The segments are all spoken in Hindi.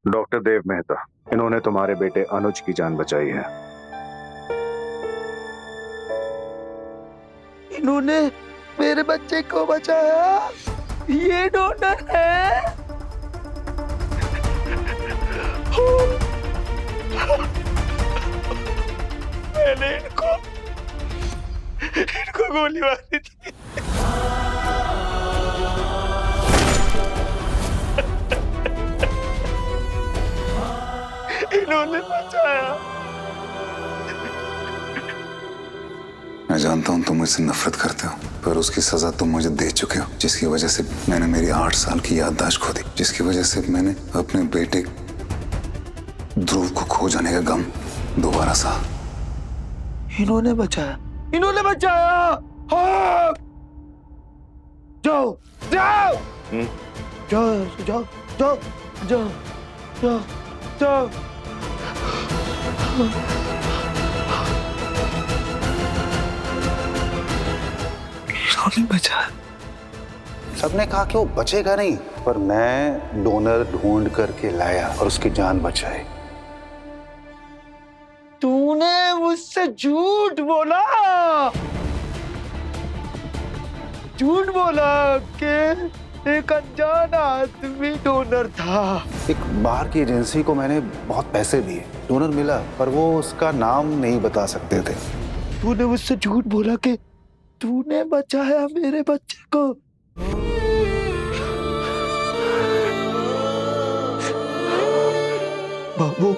डॉक्टर देव मेहता, इन्होंने तुम्हारे बेटे अनुज की जान बचाई है। इन्होंने मेरे बच्चे को बचाया। ये डोनर है। मैंने इनको गोली मारी थी। इन्होंने बचाया। मैं जानता हूं तुम मुझसे नफरत करते हो, पर उसकी सजा तुम मुझे दे चुके हो, जिसकी वजह से मैंने मेरी 8 साल की याददाश्त खो दी, जिसकी वजह से मैंने अपने बेटे ध्रुव को खो जाने का गम दोबारा सहा। इन्होंने बचाया। इन्होंने बचाया। हाँ। जाओ जाओ जाओ जाओ जाओ जाओ जाओ जाओ। इन्होंने बचाया। सबने कहा कि वो बचेगा नहीं, पर मैं डोनर ढूंढ करके लाया और उसकी जान बचाई। तूने मुझसे झूठ बोला। झूठ बोला कि एक अनजान आदमी डोनर था। एक बाहर की एजेंसी को मैंने बहुत पैसे दिए, डोनर मिला, पर वो उसका नाम नहीं बता सकते थे। तूने मुझसे झूठ बोला कि तूने बचाया मेरे बच्चे को। बाबू,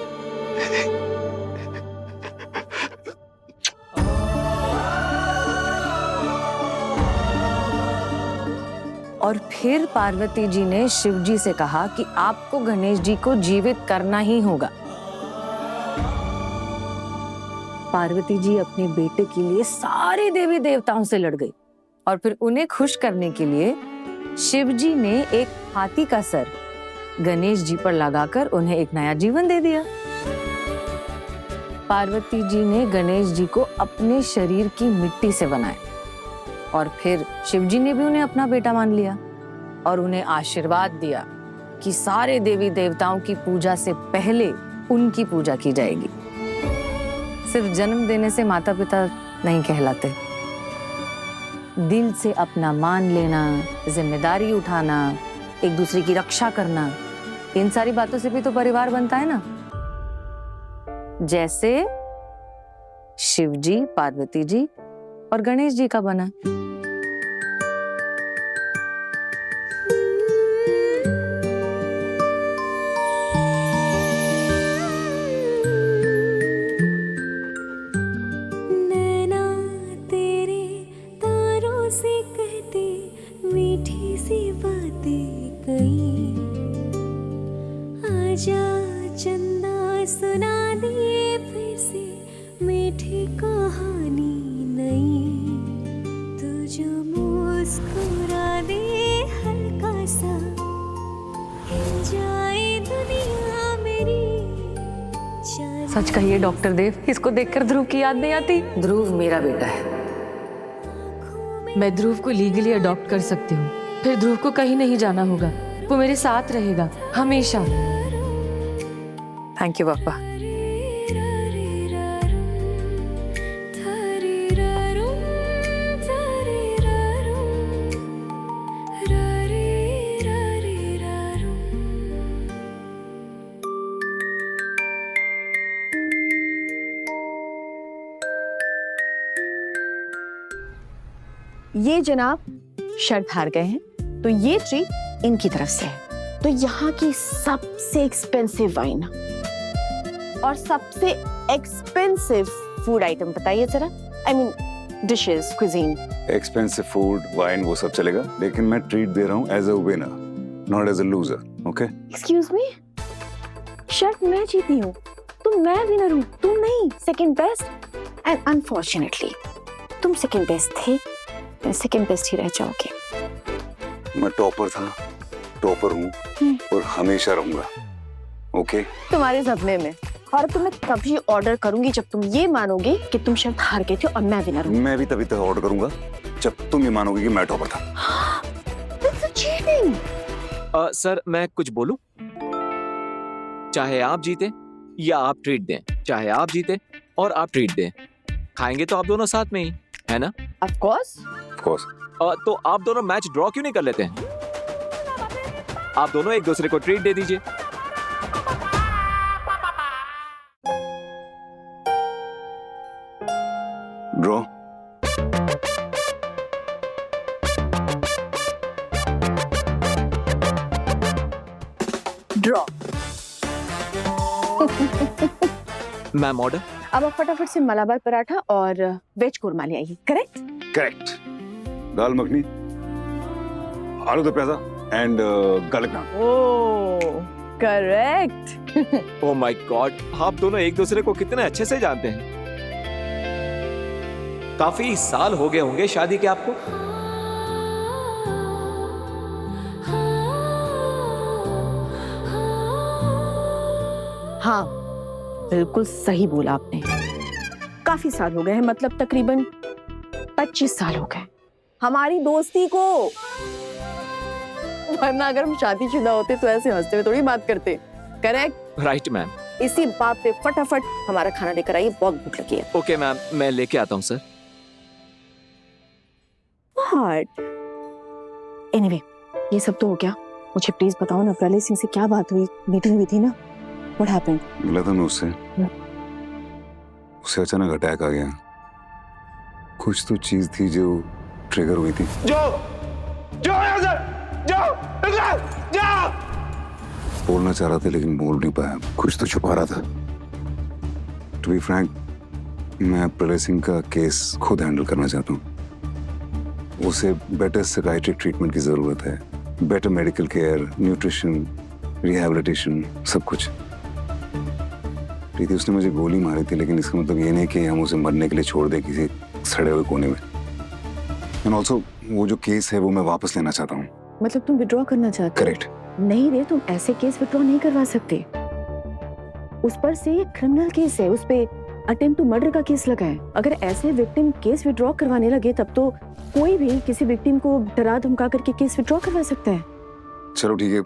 और फिर पार्वती जी ने शिव जी से कहा कि आपको गणेश जी को जीवित करना ही होगा। पार्वती जी अपने बेटे के लिए सारे देवी देवताओं से लड़ गई और फिर उन्हें खुश करने के लिए शिव जी ने एक हाथी का सर गणेश जी पर लगाकर उन्हें एक नया जीवन दे दिया। पार्वती जी ने गणेश जी को अपने शरीर की मिट्टी से बनाया और फिर शिव जी ने भी उन्हें अपना बेटा मान लिया और उन्हें आशीर्वाद दिया कि सारे देवी देवताओं की पूजा से पहले उनकी पूजा की जाएगी। सिर्फ जन्म देने से माता पिता नहीं कहलाते। दिल से अपना मान लेना, जिम्मेदारी उठाना, एक दूसरे की रक्षा करना, इन सारी बातों से भी तो परिवार बनता है ना। जैसे शिव जी, पार्वती जी और गणेश जी का बना। नैना तेरे तारों से कहते मीठी सी बातें कई, आजा चंदा सुना दिए फिर से मीठी कहानी नई, तू जो मुस्कुरा दे हल्का सा, हिल जाए दुनिया मेरी। सच कहिए डॉक्टर देव, इसको देखकर ध्रुव की याद नहीं आती? ध्रुव मेरा बेटा है। मैं ध्रुव को लीगली अडॉप्ट कर सकती हूँ, फिर ध्रुव को कहीं नहीं जाना होगा, वो मेरे साथ रहेगा हमेशा। थैंक यू पापा। ये जनाब शर्त हार गए हैं, तो ये ट्रीट इनकी तरफ से है। तो यहाँ की सबसे एक्सपेंसिव वाइन और सबसे एक्सपेंसिव फूड आइटम बताइए जरा। I mean dishes, cuisine. Expensive food, wine, वो सब चलेगा, लेकिन मैं ट्रीट दे रहा हूँ as a winner, not as a loser. Okay? Excuse me, शर्त मैं जीती हूँ तो मैं विनर हूँ, तुम नहीं। सेकंड बेस्ट एंड अनफॉर्चुनेटली तुम सेकंड बेस्ट थे, सेकंड बेस्ट ही रह जाओगे। मैं टॉपर था, टॉपर हूँ और हमेशा रहूंगा। ओके? तुम्हारे सपने में। और तुम्हें तभी ऑर्डर करूंगी जब तुम ये मानोगे कि तुम शर्त हार गए थे और मैं विनर हूँ। मैं भी तभी तक ऑर्डर करूंगा जब तुम ये मानोगे कि मैं टॉपर था। That's a cheating. सर मैं कुछ बोलूं? चाहे आप जीते या आप ट्रीट दें, चाहे आप जीते और आप ट्रीट दें, खाएंगे तो आप दोनों साथ में ही, है ना? Of course. Of course. तो आप दोनों मैच ड्रॉ क्यों नहीं कर लेते हैं? आप दोनों एक दूसरे को ट्रीट दे दीजिए। ड्रॉ। ड्रॉ। Ma'am order. अब आप फटाफट से मलाबार पराठा और वेज कोरमा ले आइए। Correct? Correct. Dal makhani, aloo do pyaza and garlic naan. Oh, correct. Oh my god, आप दोनों एक दूसरे को कितने अच्छे से जानते हैं। काफी साल हो गए होंगे शादी के आपको। हाँ, बिल्कुल सही बोला आपने। काफी साल हो गए हैं, मतलब तकरीबन 25 साल हो गए हमारी दोस्ती को। वरना अगर हम शादीशुदा होते तो ऐसे हंसते हुए थोड़ी बात करते। करेक्ट? Right ma'am. इसी बात पे फटाफट हमारा खाना लेकर आइए, बहुत भूख लगी है। ओके मैम, मैं लेके आता हूँ सर। एनीवे, ये सब तो हो गया। मुझे प्लीज बताओ ना, प्रलय सिंह से क्या बात हुई? मीटिंग हुई थी ना? What happened? मिला था मैं उससे। उसे अचानक अटैक आ गया। कुछ तो चीज थी जो ट्रिगर हुई थी। बोलना चाह रहा था लेकिन बोल नहीं पाया। कुछ तो छुपा रहा था। टू बी फ्रैंक, मैं प्रलय सिंह का केस खुद हैंडल करना चाहता हूँ। उसे बेटर साइकियाट्रिक ट्रीटमेंट की जरूरत है, better medical care, nutrition, rehabilitation, सब कुछ। प्रीति, उसने मुझे गोली मारी थी, लेकिन इसका मतलब ये नहीं कि हम उसे मरने के लिए छोड़ दें किसी सड़े हुए कोने में। एंड ऑल्सो वो जो केस है वो मैं वापस लेना चाहता हूँ। मतलब तुम विड्रॉ करना चाहते हो? करेक्ट। नहीं रे, तुम ऐसे केस विड्रॉ नहीं करवा सकते। उस पर से ये क्रिमिनल केस है, उस पे अटेम्प्ट टू मर्डर का केस लगा है। अगर ऐसे विक्टिम केस विड्रॉ करवाने लगे तब तो कोई भी किसी विक्टिम को डरा धमका करके केस विड्रॉ करवा सकता है। चलो ठीक है,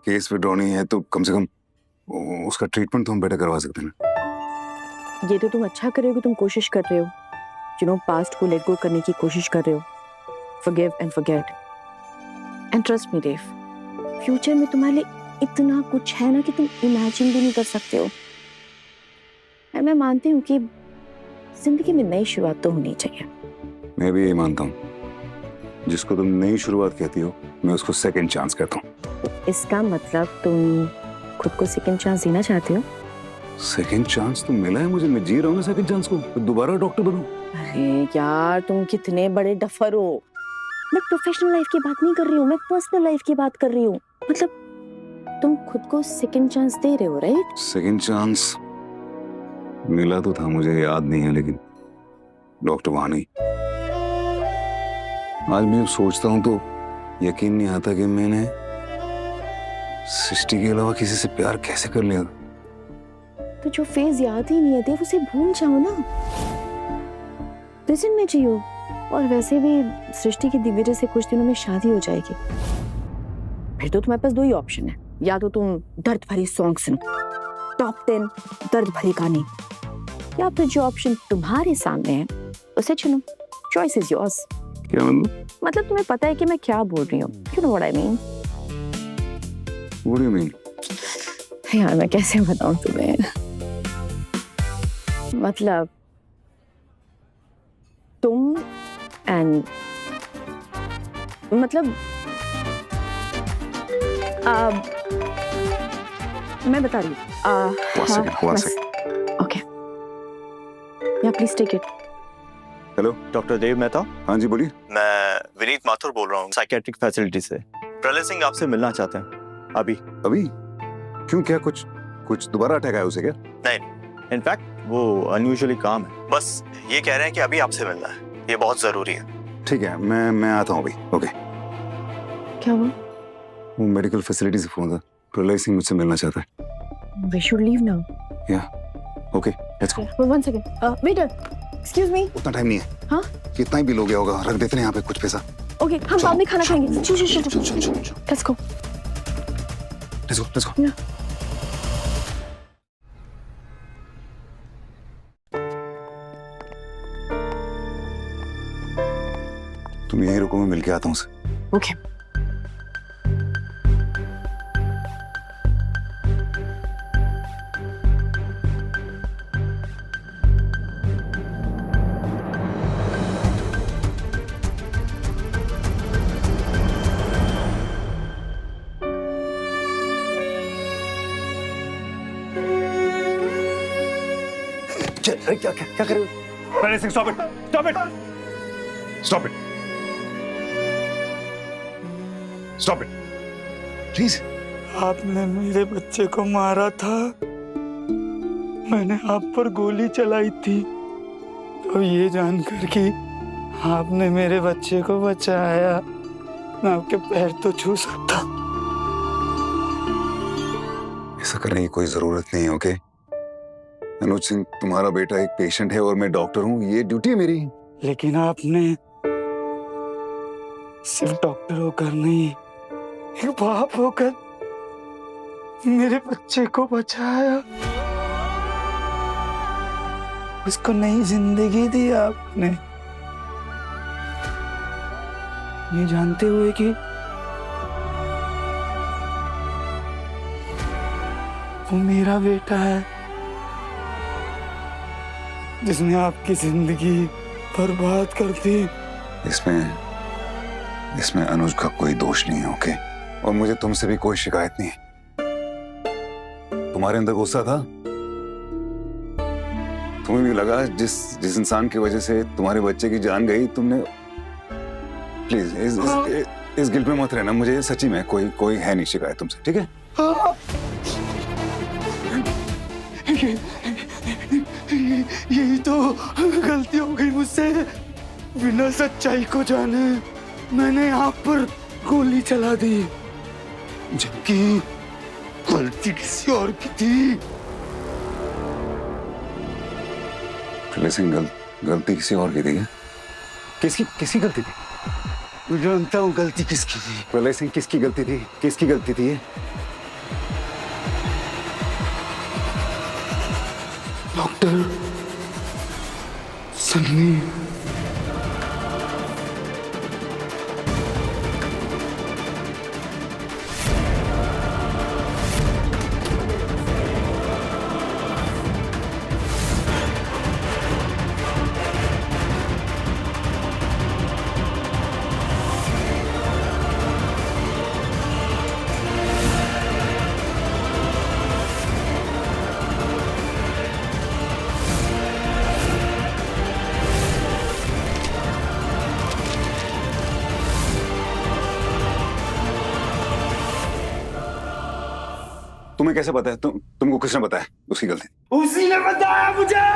केस विड्रॉ नहीं है तो कम से कम उसका ट्रीटमेंट तो हम बेटर करवा सकते हैं ना। ये तो तुम अच्छा कर रहे हो कि तुम कोशिश कर रहे हो, पास्ट को लेट गो करने की कोशिश कर रहे हो। Forgive and forget. And trust me, Dave, future में तुम्हारे लिए इतना कुछ है ना कि तुम इमेजिन भी नहीं कर सकते हो। और मैं मानती हूँ कि जिंदगी में नई शुरुआत तो होनी चाहिए। मैं भी यही मानता हूँ। जिसको तुम नई शुरुआत कहती हो, मैं उसको सेकंड चांस कहता हूँ। इसका मतलब तुम खुद को सेकंड चांस देना चाहते हो? सेकंड चांस तो मिला है मुझे, मैं जी रहा हूँ ना सेकंड चांस को। तो दोबारा डॉक्टर बनूं। अरे यार, तुम कितने बड़े डफर हो। मैं प्रोफेशनल लाइफ की बात नहीं कर रही हूँ, मैं पर्सनल लाइफ की बात कर रही हूँ। मतलब तुम खुद को सेकंड चांस दे रहे हो, राइट? सेकंड चांस मिला तो था, मुझे याद नहीं है, लेकिन डॉक्टर वहां नहीं। आज मैं सोचता हूँ तो यकीन नहीं आता कि मैंने सृष्टि के अलावा किसी से प्यार कैसे कर लिया। तो जो फेज याद ही नहीं है देव, उसे भूल जाओ ना, प्रेजेंट में जियो। और वैसे भी सृष्टि की दिव्य से कुछ दिनों में शादी हो जाएगी। फिर तो तुम्हारे पास दो ही ऑप्शन है, या तो तुम दर्द भरी सॉन्ग सुनो, टॉप 10 दर्द भरी गाने, या फिर जो ऑप्शन तुम्हारे सामने है उसे चुनो। Choice is yours. क्या मतलब तुम्हें पता है कि मैं क्या बोल रही हूँ। You know what I mean? What do you mean? यार मैं कैसे बताऊं तुम्हें। मतलब तुम एंड मतलब मैं बता रही हूँ। One second. Okay, yeah please take it. Hello, doctor Dev Mehta. हाँ जी बोलिए। मैं विनीत माथुर बोल रहा हूँ, साइकियाट्रिक फैसिलिटी से। प्रलय सिंह आपसे मिलना चाहते हैं अभी। अभी? क्यों, क्या कुछ दोबारा अटैक आया उसे क्या? नहीं, इनफैक्ट वो अनयूजुअली काम है। बस ये कह रहे हैं कि अभी आपसे मिलना है, ये बहुत जरूरी है। ठीक है, मैं आता हूँ अभी। ओके। क्या हुआ? वो मेडिकल फैसिलिटी से फोन था, प्रलय सिंह मुझसे मिलना चाहता है। We should leave now. Yeah okay, let's go. One second, waiter, excuse me. उतना टाइम नहीं है। हाँ, कितना ही बिल हो गया होगा, रख देते हैं यहाँ पे कुछ पैसा। ओके, हम बाद में खाना खाएंगे। चलो लेट्स गो। Let's go. तुम यही रुको, मैं मिलके आता हूँ उसे। ओके। क्या क्या क्या कर रहे हो? Ranveer Singh, stop it! Stop it! Stop it! Stop it! Please. आपने मेरे बच्चे को मारा था, मैंने आप पर गोली चलाई थी, तो ये जानकर कि आपने मेरे बच्चे को बचाया, मैं आपके पैर तो छू सकता। ऐसा करने की कोई जरूरत नहीं है, ओके? अनुज सिंह तुम्हारा बेटा एक पेशेंट है और मैं डॉक्टर हूँ, ये ड्यूटी है मेरी। लेकिन आपने सिर्फ डॉक्टर होकर नहीं, एक बाप होकर मेरे बच्चे को बचाया, उसको नई जिंदगी दी आपने, ये जानते हुए कि वो मेरा बेटा है जिसने आपकी जिंदगी बर्बाद कर दी। इसमें अनुज का कोई दोष नहीं है, ओके? और मुझे तुमसे भी कोई शिकायत नहीं है। तुम्हारे अंदर गुस्सा था, तुम्हें भी लगा जिस इंसान की वजह से तुम्हारे बच्चे की जान गई, तुमने प्लीज इस गिल्ट में मत रहना। मुझे सच्ची में कोई है नहीं शिकायत तुमसे, ठीक है? यही तो गलती हो गई मुझसे, बिना सच्चाई को जाने मैंने आप पर गोली चला दी, जबकि गलती किसी और की थी। सिंह, गलती किसी और की थी क्या? किसकी गलती थी? मैं जानता हूँ गलती किसकी थी। प्रलय सिंह, किसकी गलती थी? किसकी गलती थी ये? डॉक्टर सन्नी। तुम्हें कैसे पता है? तुमको किसने बताया उसकी गलती? उसी ने बताया मुझे।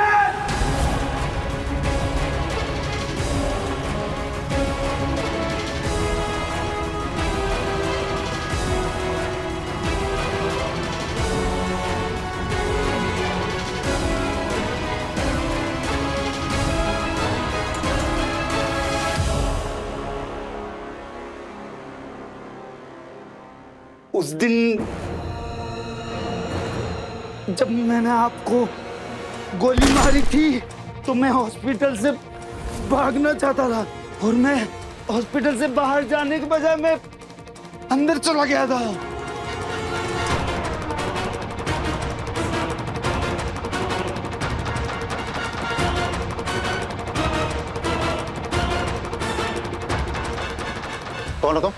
उस दिन जब मैंने आपको गोली मारी थी तो मैं हॉस्पिटल से भागना चाहता था, और मैं हॉस्पिटल से बाहर जाने के बजाय मैं अंदर चला गया था। कौन हो तुम?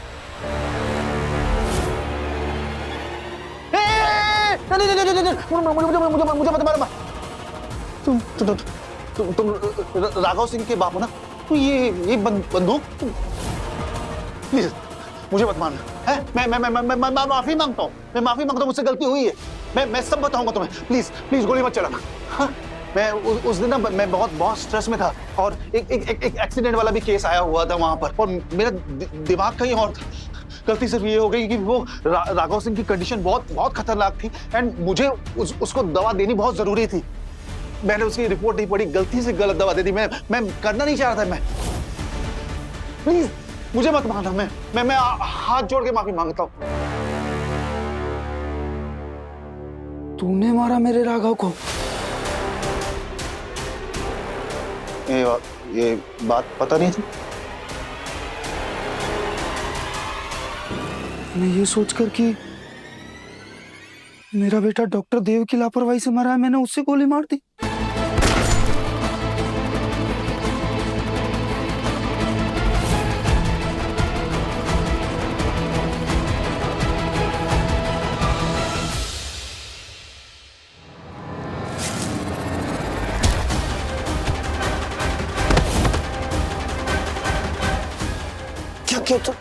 मुझे मत मारो। तुम राघव सिंह के बाप हो ना? तो ये बंदूक, प्लीज मुझे मत मारना है। मैं माफी मांगता हूँ, मुझसे गलती हुई है। मैं सब बताऊंगा तुम्हें। प्लीज गोली मत चलाना। हाँ? मैं उस दिन ना मैं बहुत स्ट्रेस में था, और एक एक्सीडेंट वाला भी केस आया हुआ था वहां पर, और मेरा दिमाग कहीं और था। गलती सिर्फ ये हो गई कि वो राघव सिंह की कंडीशन बहुत खतरनाक थी, एंड मुझे उसको दवा देनी बहुत जरूरी थी। मैंने उसकी रिपोर्ट नहीं पढ़ी, गलती से गलत दवा दे दी। मैं करना नहीं चाह रहा था। मैं प्लीज मुझे मत मारना। मैं हाथ जोड़ के माफी मांगता हूँ। तूने मारा मेरे राघव को? ये बात पता नहीं थी। मैंने ये सोचकर कि मेरा बेटा डॉक्टर देव की लापरवाही से मरा है, मैंने उससे गोली मार दी। क्या किया तू?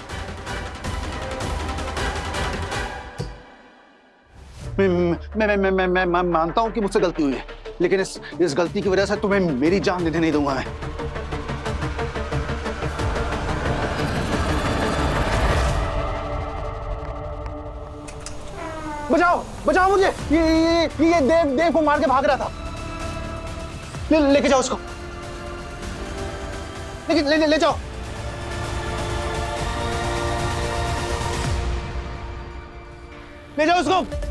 मैं मानता हूं कि मुझसे गलती हुई है, लेकिन इस गलती की वजह से तुम्हें मेरी जान लेने नहीं दूंगा मैं। बचाओ बचाओ मुझे, ये देव को मार के भाग रहा था। लेके जाओ उसको, ले जाओ। ले जाओ उसको।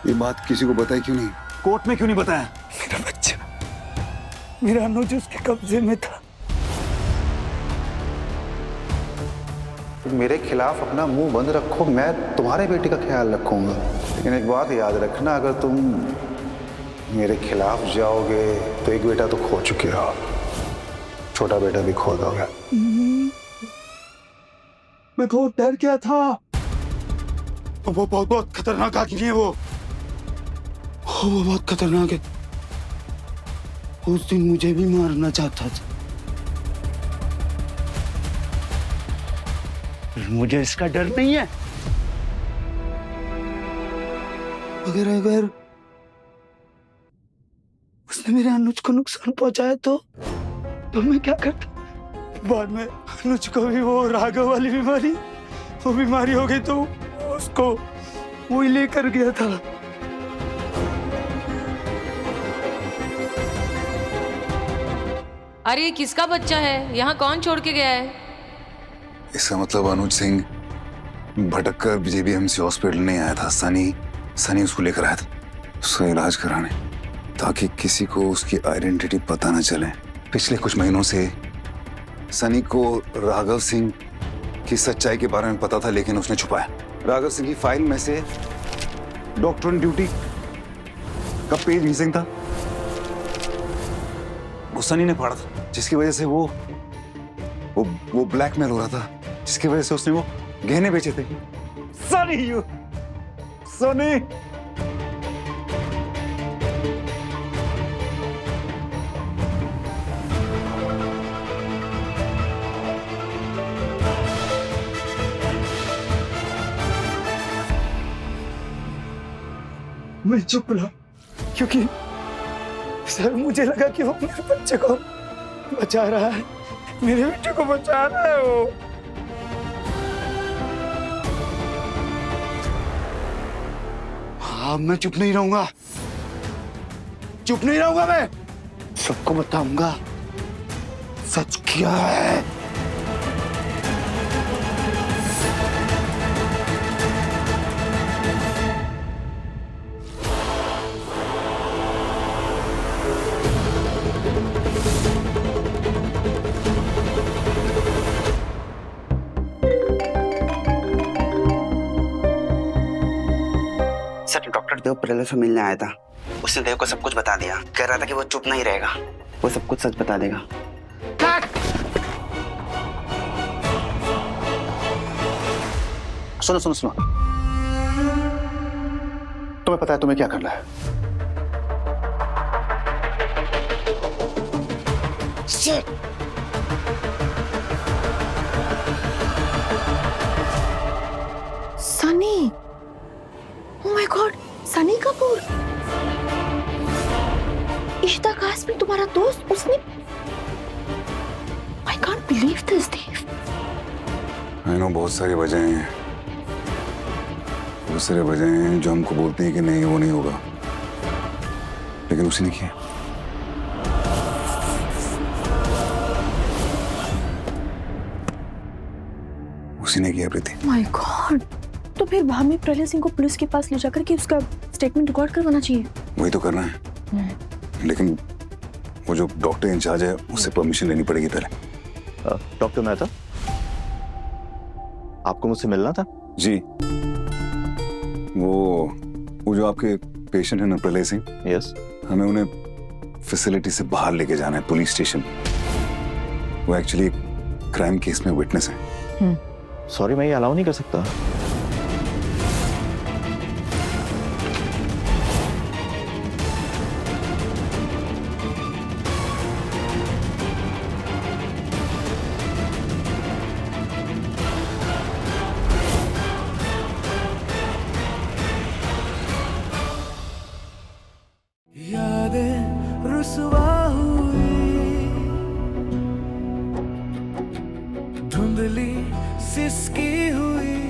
ये बात किसी को बताई क्यों नहीं? कोर्ट में क्यों नहीं बताया? मेरा बच्चा, मेरा अनुज उसके कब्जे में था। मेरे खिलाफ अपना मुंह बंद रखो, मैं तुम्हारे बेटे का ख्याल रखूंगा। लेकिन एक बात याद रखना, अगर तुम मेरे खिलाफ जाओगे तो एक बेटा तो खो चुके हो, छोटा बेटा भी खो दोगे। मैं बहुत डर गया था। वो बहुत खतरनाक आदमी है वो बहुत खतरनाक है। उस दिन मुझे भी मारना चाहता था, मुझे इसका डर नहीं है। अगर उसने मेरे अनुज को नुकसान पहुंचाया तो मैं क्या करता? बाद में अनुज को भी वो राघव वाली बीमारी हो गई तो उसको वही लेकर गया था। अरे ये किसका बच्चा है? यहाँ कौन छोड़ के गया है? इसका मतलब अनुज सिंह भटक कर JBMC हॉस्पिटल नहीं आया था। सनी उसको लेकर आया था उसका इलाज कराने, ताकि किसी को उसकी आइडेंटिटी पता न चले। पिछले कुछ महीनों से सनी को राघव सिंह की सच्चाई के बारे में पता था, लेकिन उसने छुपाया। राघव सिंह की फाइल में से डॉक्टर ऑन ड्यूटी का पेज मिसिंग था, वो सनी ने पढ़ा था, जिसकी वजह से वो ब्लैकमेल हो रहा था, जिसकी वजह से उसने वो गहने बेचे थे। सनी मैं चुप रहा क्योंकि सर मुझे लगा कि वो मेरे बच्चे को बचा रहा है, मेरे बेटे को बचा रहा है वो। हाँ, मैं चुप नहीं रहूंगा मैं सबको बताऊंगा सच क्या है। डॉक्टर देव पहले से मिलने आया था, उसने देव को सब कुछ बता दिया। कह रहा था कि वो चुप नहीं रहेगा, वो सब कुछ सच बता देगा। सुनो तुम्हें पता है तुम्हें क्या करना है? सनी, ओह माय गॉड, सनी कपूर, इशिता कासमी तुम्हारा दोस्त, उसने I can't believe this, Dave. I know, बहुत सारी वजहें हैं, बहुत सारी वजहें हैं जो हमको बोलते हैं कि नहीं वो नहीं होगा, लेकिन उसने किया। उसी ने किया प्रीति। माय गॉड, तो फिर हमें प्रलय सिंह को पुलिस के पास ले जाकर के उसका स्टेटमेंट रिकॉर्ड करवाना चाहिए। वही तो करना है, लेकिन वो जो डॉक्टर इंचार्ज है उससे परमिशन लेनी पड़ेगी पहले। डॉक्टर मेहता, आपको मुझसे मिलना था? जी, वो जो आपके पेशेंट है ना प्रलय सिंह, यस। हमें उन्हें फैसिलिटी से बाहर लेके जाना है, पुलिस स्टेशन। वो एक्चुअली क्राइम केस में विटनेस है। सॉरी, मैं ये अलाउ नहीं कर सकता। यादें रुसवा हुई, धुंधली सिसकी हुई,